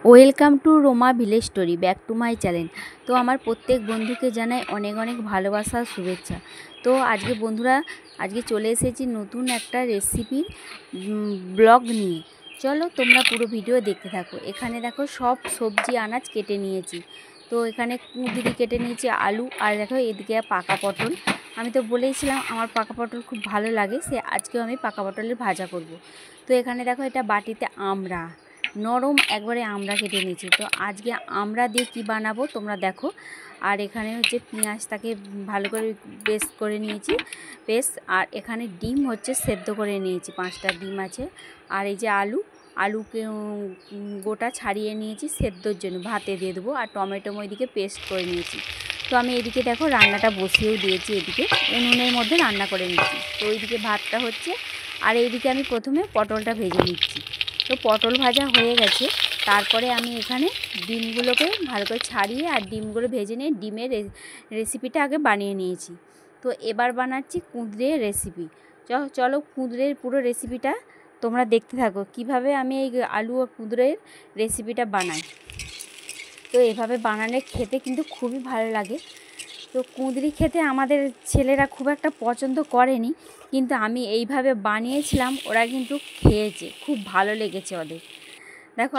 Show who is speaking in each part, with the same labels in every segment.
Speaker 1: Welcome to Ruma village story, back to my channel. তো আমার প্রত্যেক বন্ধুকে জানাই অনেক অনেক ভালোবাসা শুভেচ্ছা। তো আজকে বন্ধুরা, আজকে চলে এসেছি নতুন একটা রেসিপির ব্লগ নিয়ে। চলো তোমরা পুরো ভিডিও দেখতে থাকো। এখানে দেখো সব সবজি আনাজ কেটে নিয়েছি। তো এখানে কুঁদরি কেটে নিয়েছি, আলু, আর দেখো এদিকে পাকা পটল। আমি তো বলেইছিলাম আমার পাকা পটল খুব ভালো লাগে, আজকেও আমি পাকা পটলের ভাজা করব। তো এখানে দেখো এটা বাটিতে আমড়া, নরম একবারে আমড়া কেটে নিয়েছি। তো আজকে আমড়া দিয়ে কি বানাবো তোমরা দেখো। আর এখানে হচ্ছে পেঁয়াজটাকে ভালো করে পেস্ট করে নিয়েছি, আর এখানে ডিম হচ্ছে সেদ্ধ করে নিয়েছি, 5টা ডিম আছে। আর এই যে আলুকে গোটা ছাড়িয়ে নিয়েছি সেদ্ধর জন্য, ভাতে দিয়ে দেবো। আর টমেটো ওইদিকে পেস্ট করে নিয়েছি। তো আমি এদিকে দেখো রান্নাটা বসিয়েও দিয়েছি, এদিকে উনুনের মধ্যে রান্না করে নিচ্ছি। তো ওইদিকে ভাতটা হচ্ছে, আর এইদিকে আমি প্রথমে পটলটা ভেজে নিচ্ছি। তো পটল ভাজা হয়ে গেছে, তারপরে আমি এখানে ডিমগুলোকে ভালো করে ছাড়িয়ে আর ডিমগুলো ভেজে নিয়ে ডিমের রেসিপিটা আগে বানিয়ে নিয়েছি। তো এবার বানাচ্ছি কুঁদরের রেসিপি। চলো কুঁদরের পুরো রেসিপিটা তোমরা দেখতে থাকো, কিভাবে আমি এই আলু আর কুঁদরের রেসিপিটা বানাই। তো এভাবে বানালে খেতে কিন্তু খুবই ভালো লাগে। তো কুঁদরি খেতে আমাদের ছেলেরা খুব একটা পছন্দ করেনি, কিন্তু আমি এইভাবে বানিয়েছিলাম, ওরা কিন্তু খেয়েছে, খুব ভালো লেগেছে ওদের। দেখো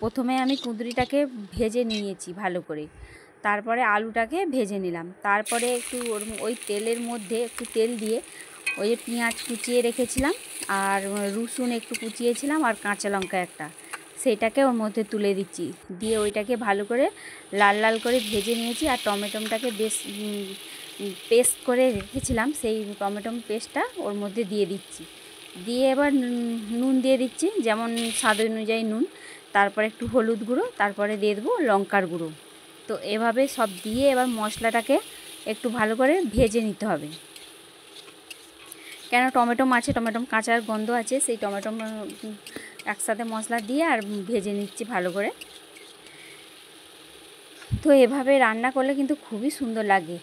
Speaker 1: প্রথমে আমি কুঁদরিটাকে ভেজে নিয়েছি ভালো করে, তারপরে আলুটাকে ভেজে নিলাম। তারপরে একটু ওই তেলের মধ্যে একটু তেল দিয়ে ওই যে পেঁয়াজ কুচিয়ে রেখেছিলাম, আর রসুন একটু কুচিয়েছিলাম, আর কাঁচা লঙ্কা একটা, সেইটাকে ওর মধ্যে তুলে দিচ্ছি। দিয়ে ওইটাকে ভালো করে লাল লাল করে ভেজে নিয়েছি। আর টমেটোটাকে বেশ পেস্ট করে রেখেছিলাম, সেই টমেটো পেস্টটা ওর মধ্যে দিয়ে দিচ্ছি। দিয়ে এবার নুন দিয়ে দিচ্ছি, যেমন স্বাদ অনুযায়ী নুন, তারপরে একটু হলুদ গুঁড়ো, তারপরে দিয়ে দেবো লঙ্কার গুঁড়ো। তো এভাবে সব দিয়ে এবার মশলাটাকে একটু ভালো করে ভেজে নিতে হবে, কেন টমেটো কাঁচার গন্ধ আছে, সেই টমেটো একসাথে মশলা দিয়ে আর ভেজে নিচ্ছি ভালো করে। তো এভাবে রান্না করলে কিন্তু খুবই সুন্দর লাগে।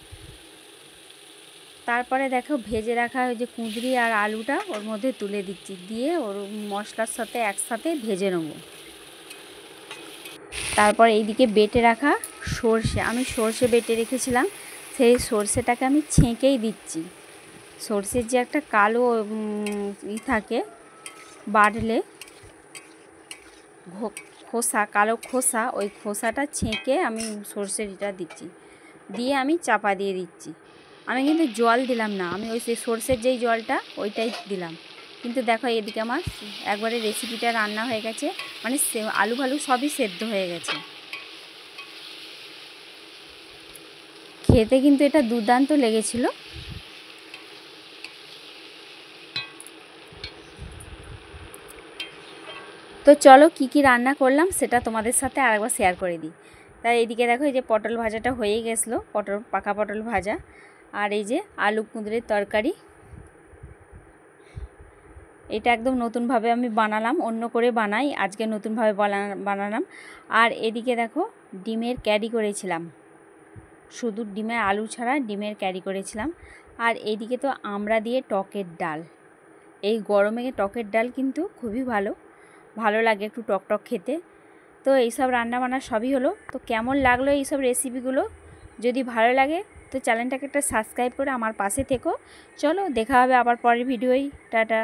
Speaker 1: তারপরে দেখো ভেজে রাখা ওই যে কুঁদরি আর আলুটা ওর মধ্যে তুলে দিচ্ছি, দিয়ে ওর মশলার সাথে একসাথে ভেজে নেব। তারপর এইদিকে বেটে রাখা সর্ষে, আমি সর্ষে বেটে রেখেছিলাম, সেই সর্ষেটাকে আমি ছেঁকেই দিচ্ছি। সর্ষের যে একটা কালো থাকে বাটলে খোসা, কালো খোসা, ওই খোসাটা ছেঁকে আমি সর্ষেটা দিচ্ছি, দিয়ে আমি চাপা দিয়ে দিচ্ছি। আমি কিন্তু জল দিলাম না, আমি ওই সর্ষের যেই জলটা ওইটাই দিলাম। কিন্তু দেখো এদিকে আমার একবারে রেসিপিটা রান্না হয়ে গেছে, মানে আলু ভালু সবই সেদ্ধ হয়ে গেছে। খেতে কিন্তু এটা দুর্দান্ত লেগেছিল। তো চলো কি কি রান্না করলাম সেটা তোমাদের সাথে আরেকবার শেয়ার করে দিই। তাই এইদিকে দেখো এই যে পটল ভাজাটা হয়েই গেছিলো, পাকা পটল ভাজা, আর এই যে আলু কুঁদরির তরকারি। এটা একদম নতুনভাবে আমি বানালাম, অন্য করে বানাই, আজকে নতুনভাবে বানালাম। আর এদিকে দেখো ডিমের ক্যারি করেছিলাম, শুধু ডিমের আলু ছাড়া ডিমের ক্যারি করেছিলাম। আর এইদিকে তো আমড়া দিয়ে টকের ডাল, এই গরমে টকের ডাল কিন্তু খুবই ভালো লাগে, একটু টক খেতে। তো এইসব রান্নাবান্না সবই হলো। তো কেমন লাগলো এইসব রেসিপিগুলো, যদি ভালো লাগে তো চ্যানেলটাকে একটা সাবস্ক্রাইব করে আমার পাশে থেকো। চলো দেখা হবে আবার পরের ভিডিওয়, টাটা।